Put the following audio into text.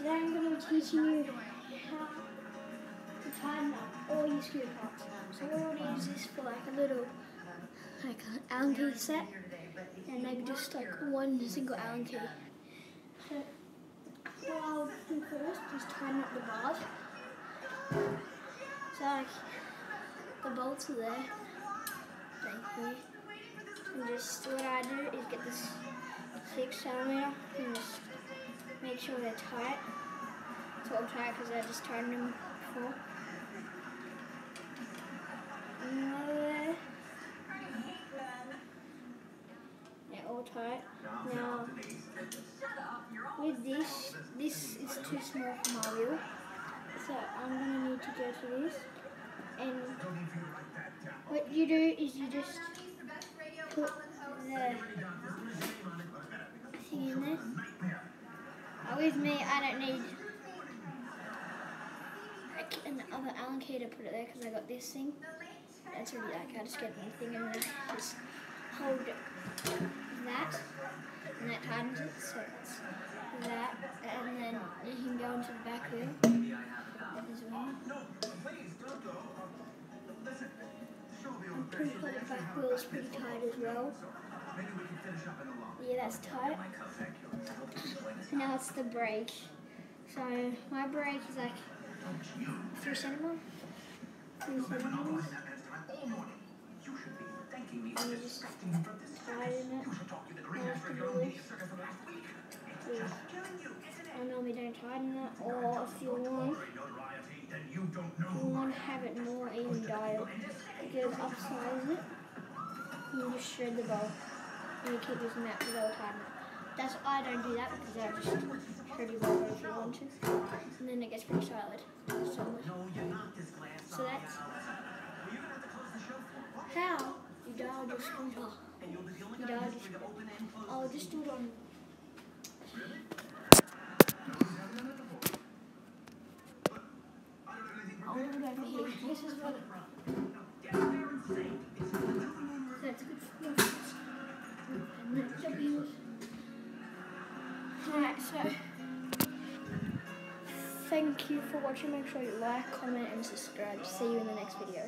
Today I'm going to be teaching you how to tighten up all your screw parts. So what I'll use this for like a little Allen key set, and maybe just like one single Allen key. So what I'll do first is tighten up the bars. So like the bolts are there, thankfully. And just what I do is get this 6mm and just make sure they're tight. It's all tight because I just tightened them before. Another there. They're all tight. Now, with this is too small for my wheel, so I'm going to need to go to this. And what you do is you just put the thing in there. With me, I don't need another Allen key to put it there because I got this thing. That's really like I just get the thing and then just hold that, and that tightens it. So it's that, and then you can go into the back wheel as well. I'm pretty sure the back wheel is pretty tight as well. Yeah, that's tight. Now it's the brake. So my brake is like 3 centimeters. And you just tighten it. I normally don't tighten it, or if you want to have it more even dialed, you just upsize it. You just shred the bolt, and you keep using that for the whole time. That's I don't do that because I just shred your bolt if you want to, and then it gets pretty solid. So that's how you dial your scooter. You dial your scooter. I'll just do it on. I'll do it over here. This is what. That's good for your feet. And that's W. Alright, so thank you for watching. Make sure you like, comment, and subscribe. See you in the next video.